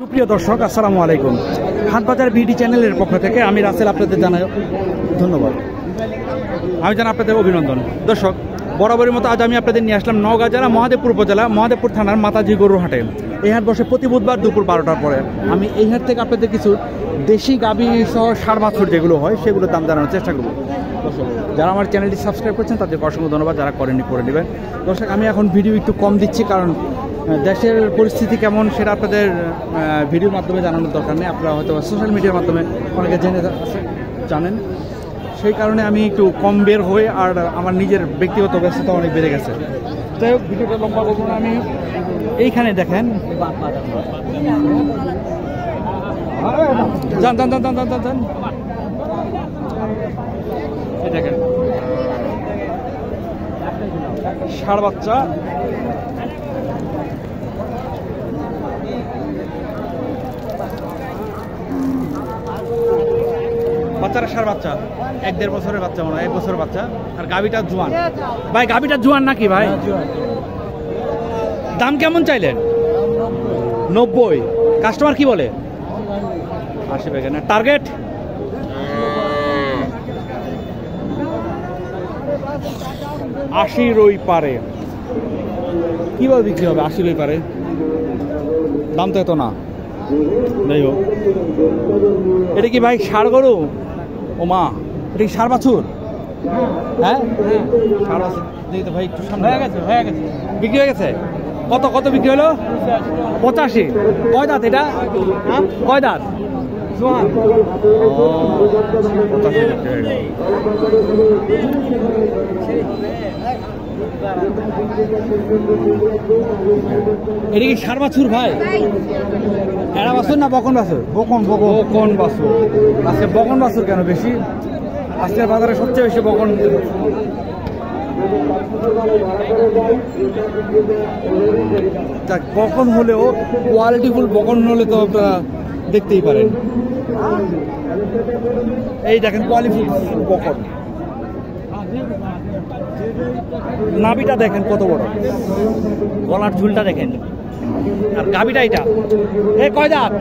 সুপ্রিয় দর্শক, আসসালামু আলাইকুম। হাটবাজার বিডি চ্যানেলের পক্ষ থেকে আমি রাসেল আপনাদের জানাই ধন্যবাদ। আমি জানাই আপনাদের অভিনন্দন। দর্শক, বরাবরের মতো আজ আমি আপনাদের নিয়ে আসলাম নওগাঁ জেলা মহাদেবপুর উপজেলা মহাদেবপুর থানার মাতাজি গরুর হাটে। এই হাট বসে প্রতি বুধবার দুপুর 12টার পরে। আমি এই হাট থেকে আপনাদের কিছু দেশি গাভী সহ ষাঁড় বাছুর যেগুলো হয় সেগুলোর দাম জানানোর চেষ্টা করব। দর্শক, যারা আমার চ্যানেলটি সাবস্ক্রাইব করছেন তাদেরকে অসংখ্য ধন্যবাদ, যারা করেননি করে নেবেন। দর্শক, আমি এখন ভিডিও একটু কম দিচ্ছি, কারণ দেশের পরিস্থিতি কেমন সেটা আপনাদের ভিডিওর মাধ্যমে জানানোর দরকার নেই। আপনারা হয়তো সোশ্যাল মিডিয়ার মাধ্যমে অনেকে জানেন, সেই কারণে আমি একটু কম বের হই, আর আমার নিজের ব্যক্তিগত ব্যস্ততা অনেক বেড়ে গেছে। যাই হোক, ভিডিওটা লম্বা করবো না। আমি এইখানে দেখেন, যান যান যান যান যান যান দেখেন ষাঁড় বাচ্চা, বাচ্চারা ষাঁড় বাচ্চা, 1-1.5 বছরের বাচ্চা, মনে হয় 1 বছরের বাচ্চা। আর গাভীটা জোয়ান। ভাই, গাভীটা জোয়ান নাকি ভাই? দাম কেমন চাইলেন? 90। কাস্টমার কি বলে? 80 টাকা না? টার্গেট 80 রই পারে। কিভাবে বিক্রি হবে 80 রই পারে? দাম তো এত না। যাই হোক, এটা কি ভাই ষাঁড় গরু? ও মা, এটা কি ষাঁড় বাছুর? হ্যাঁ, ষাঁড় বাছুর। দেখি তো ভাই, একটু সামনে। হয়ে গেছে বিক্রি হয়ে গেছে। কত কত বিক্রি হলো? 85। কয় দাঁত এটা? কয় দাঁত? এটা কি ষাঁড় বাছুর ভাই? এরা বাছুর না বকন বাছুর? বকন বাছুর। আজকে বকন বাছুর কেন বেশি? আজকের বাজারে সবচেয়ে বেশি বকন। বকন হলেও কোয়ালিটিফুল বকন হলে তো আপনারা দেখতেই পারেন। এই দেখেন কোয়ালিটিফুল বকন। নাভিটা দেখেন কত বড়, গলার ঝুলটা দেখেন। আর গাভীটা এটা কয় দাঁত?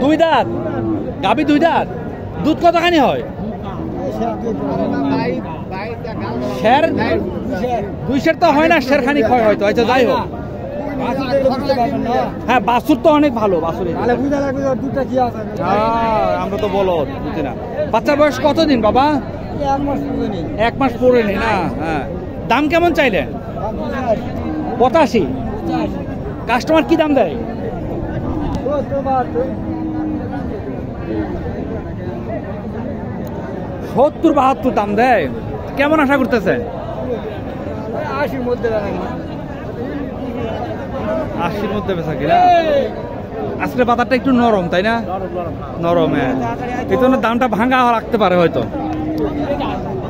2 দাঁত। গাভী 2 দাঁত। দুধ কতখানি হয়? শের 2 সের তো হয় না, শেরখানি হয় হয়তো। আচ্ছা, যাই হোক। হ্যাঁ, বাছুর তো অনেক ভালো। বাছুর আমরা তো বলো বুঝি না। বাচ্চার বয়স কতদিন বাবা? 1 মাস পড়েনি না? হ্যাঁ। দাম কেমন চাইলেন? 85। কাস্টমার কি দাম দেয়? 70-72 দাম দেয়। কেমন আশা করতেছেন? 80-র মধ্যে বেচা কিনা। আজকে বাজারটা একটু নরম, তাই না? নরম, হ্যাঁ। এই জন্য দামটা ভাঙা রাখতে পারে হয়তো।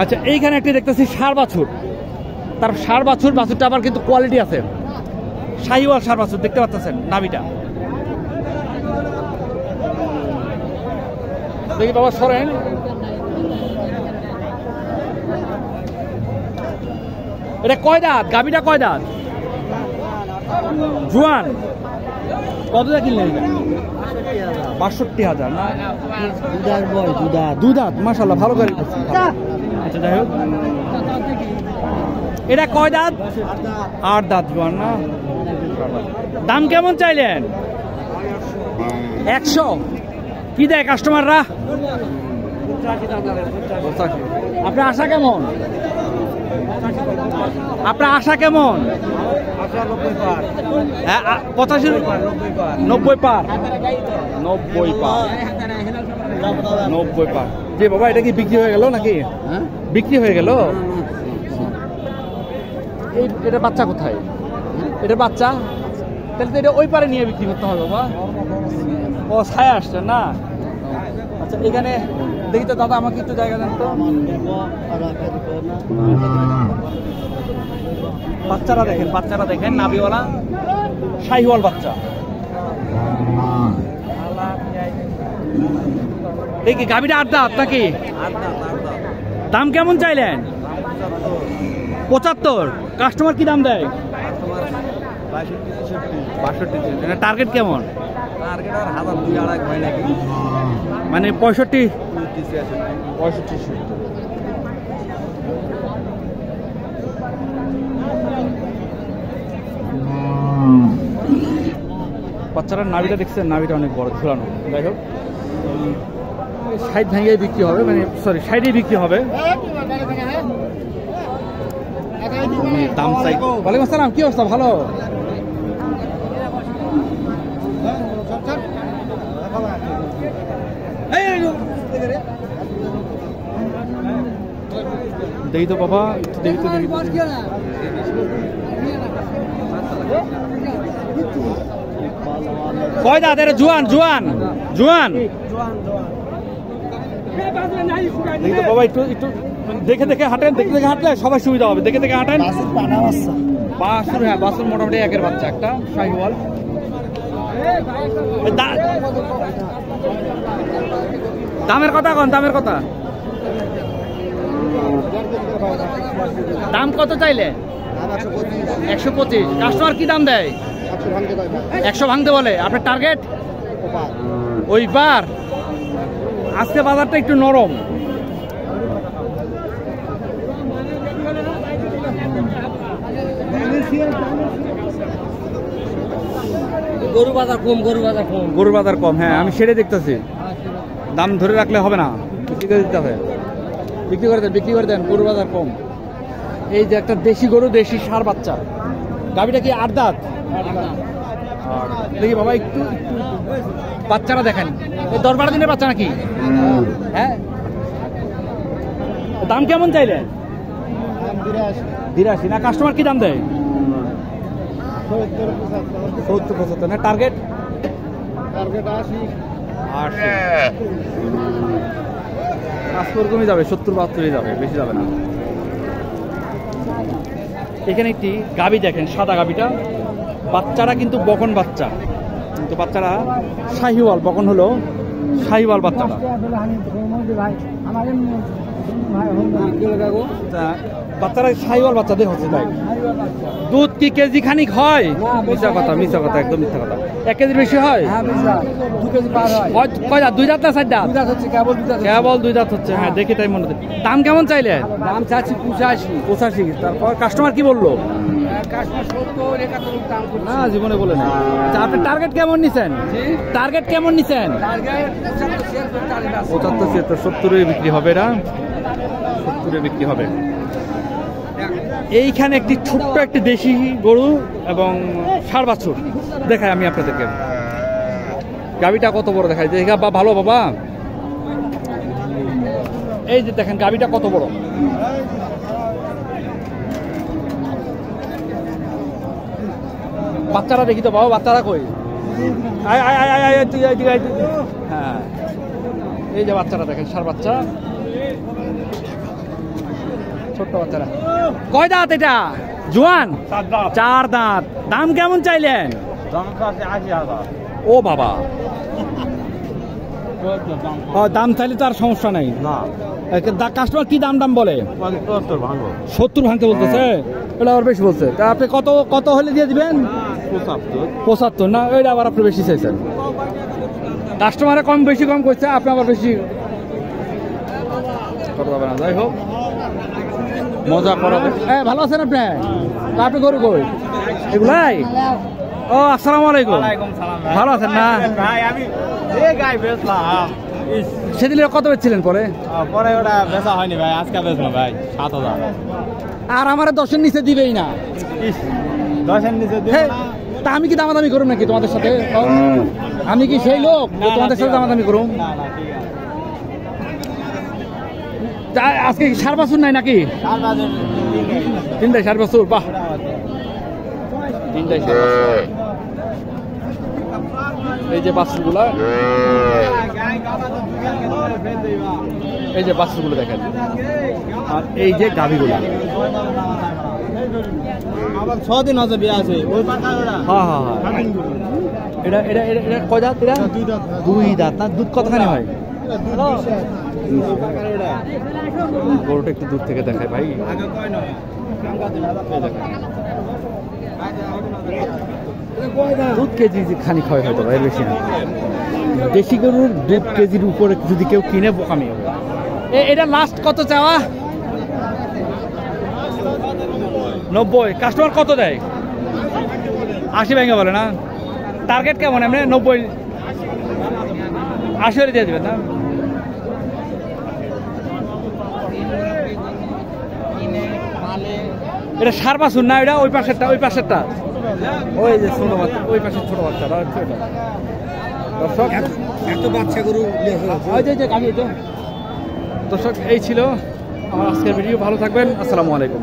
আচ্ছা, এইখানে একটি দেখতেছি ষাঁড় বাছুর। তার ষাঁড় বাছুরটা আবার কিন্তু কোয়ালিটি আছে। শাহিওয়াল ষাঁড় বাছুর দেখতে পাচ্ছেন নাভিটা। দেখি বাবা, সরেন। এটা কয় দাঁত? গাভীটা কয় দাঁত? জোয়ান। কত টাকা কিনলেন? 62,000 না? 2 দাঁত। মাশাআল্লাহ, ভালো গাড়ি। আচ্ছা, যাই হোক, এটা কয় দাঁত? 8 দাঁত। জোয়ান না? দাম কেমন চাইলেন? 100। কি দেয় কাস্টমাররা? আপনার আশা কেমন? 85, 90 পার। 90 পার। যে বাবা, এটা কি বিক্রি হয়ে গেল নাকি? বিক্রি হয়ে গেল। এটা বাচ্চা কোথায়? এটা বাচ্চা, তাহলে তো এটা ওই পারে নিয়ে বিক্রি করতে হবে বাবা। ও, ছায়া আসছে না? আচ্ছা, এখানে দেখি তো দাদা, আমাকে একটু জায়গা দেন তো। বাচ্চারা দেখেন, নাভিওয়ালা শাহিওয়াল বাচ্চা। দেখি গাভীটা 8 দাঁত নাকি? দাম কেমন চাইলেন? 75। কাস্টমার কি দাম দেয়? 62 টার্গেট কেমন? টার্গেট আর 1000-2,500 হয় নাকি, মানে 65 65-86। বাচ্চাটার নাভিটা দেখছেন, নাভিটা অনেক বড় ঝুলানো। যাই হোক, সাইড ভেঙে বিক্রি হবে, মানে সরি সাইডেই বিক্রি হবে। দাম চাই। ওয়ালাইকুম আসসালাম, কি অবস্থা? ভালো। দেখি তো বাবা, দেখি তো দেখি। কয় দাঁত? এটা জোয়ান জোয়ান জোয়ান। দেখি তো বাবা, একটু একটু দেখে দেখে হাঁটেন, দেখে দেখে হাঁটলে সবাই সুবিধা হবে। দেখে দেখে হাঁটেন। বাছুর, হ্যাঁ বাছুর মোটামুটি একের বাচ্চা, একটা শাহিওয়াল। দামের কথা কোন? দামের কথা দাম কত চাইলে? 125। কাস্টমার কি দাম দেয়? 100 ভাঙতে বলে। আপনার টার্গেট ওই বার? আজকে বাজারটা একটু নরম। গরু বাজার কম, গরু বাজার কম, গরুর বাজার কম। হ্যাঁ আমি সেটাই দেখতেছি। দাম ধরে রাখলে হবে না, বিক্রি করে দিতে হবে। বিক্রি করে দেন, বিক্রি করে দেন, গরুর বাজার কম। এই যে একটা দেশি গরু, দেশি ষাঁড় বাচ্চা। গাভীটা কি 8 দাঁত? দেখি বাবা, একটু বাচ্চারা দেখেন। এই 10-12 দিনের বাচ্চা নাকি? হ্যাঁ। দাম কেমন চাইলেন? 82 না? কাস্টমার কি দাম দেয়? 70-75 না? টার্গেট 80। ওরকমই যাবে, 70-72 যাবে, বেশি যাবে না। এখানে একটি গাভী দেখেন, সাদা গাভীটা। বাচ্চারা কিন্তু বকন বাচ্চা, কিন্তু বাচ্চারা শাহিওয়াল। বকন হলো শাহিওয়াল বাচ্চাটা। বাচ্চারা শাহিওয়াল বাচ্চা দেখ হচ্ছে। তাই দুধ কি কেজি খানিক হয়? মিথ্যা কথা, মিথ্যা কথা, একদম মিথ্যা কথা। 1 কেজির বেশি হয়? 2 কেজি পার হয়। কয় দাঁত? 2 দাঁত না 4 দাঁত? 2 দাঁত হচ্ছে, কেবল 2 দাঁত। কেবল 2 দাঁত হচ্ছে। হ্যাঁ দেখি তাই মনে হচ্ছে। দাম কেমন চাইলে? দাম চাচ্ছি 85। তারপর কাস্টমার কি বললো? কাস্টমার 70-71 দাম করছে। না জীবনে বলে না। আপনি টার্গেট কেমন নিছেন? টার্গেট কেমন নিছেন? টার্গেট 75-76, 70-এ বিক্রি হবে। এরা 70-এ বিক্রি হবে। এইখানে একটি ছোট্ট একটি দেশি গরু এবং ষাঁড় বাছুর দেখাই আমি আপনাদেরকে। গাভীটা কত বড় দেখাই, দেখা বা ভালো বাবা। এই যে দেখেন গাভীটা কত বড়। বাচ্চারা দেখি তো বাবা, বাচ্চারা কই? আয় আয় আয় আয়, তুই আয়, তুই আয়। হ্যাঁ এই যে বাচ্চারা দেখেন, ষাঁড় বাচ্চা, ছোট্ট বাচ্চারা। কয় দাঁত এটা? জোয়ান? 4 দাঁত। দাম কেমন চাইলেন? ও বাবা, দাম চাইলে তো আর সমস্যা নাই না। কাস্টমার কি দাম দাম বলে? 70 ভাঙতে বলতেছে। এটা আবার বেশি বলছে। তা আপনি কত কত হলে দিয়ে দিবেন? 75 না? ওইটা আবার আপনি বেশি চাইছেন। কাস্টমারে কম বেশি কম করছে, আপনি আবার বেশি কত যাবে না। যাই হোক, মজা করা। হ্যাঁ ভালো আছেন আপনি? আপনি গরু কই এগুলাই? ও আসসালামু আলাইকুম। ভালো আছেন না? সেদিন কত বেচছিলেন? পরে ওটা বেচা হয়নি ভাই, আজকে বেচলাম ভাই 7000। আর আমার 10-এর নিচে দিবেই না। 10-এর নিচে তা আমি কি দামাদামি করুম নাকি তোমাদের সাথে? আমি কি সেই লোক তোমাদের সাথে দামাদামি করুম? আজকে 4 বছর নাই নাকি? 3টায় 4 বছর। বাহ, 3টায় 4 বছর। এই যে বাছুরগুলা, এই যে বাছুরগুলো দেখেন, আর এই যে গাভীগুলা। 6 দিন হচ্ছে বিয়ে আছে। হ্যাঁ হ্যাঁ হ্যাঁ। এটা এটা এটা এটা কয় দাঁত? এটা 2 দাঁত না? দুধ কতখানি হয়? গরুটা একটু দূর থেকে দেখায় ভাই। দুধ কেজি খানি খাওয়াই হয়তো এর বেশি না। দেশি গরুর 2 কেজির উপরে যদি কেউ কিনে বোকামি হবে। এটা লাস্ট কত চাওয়া? 90। কাস্টমার কত দেয়? 80 ভেঙে বলে না? টার্গেট কেমন এমনি? 90 80 হলে দিয়ে দেবেন না? এটা সার বাছুর না? এটা ওই পাশেরটা ওই যে ছোট বাচ্চা, ওই পাশের ছোট বাচ্চা দর্শক এত বাচ্চা গরু দর্শক এই ছিল আমার আজকের ভিডিও। ভালো থাকবেন, আসসালামু আলাইকুম।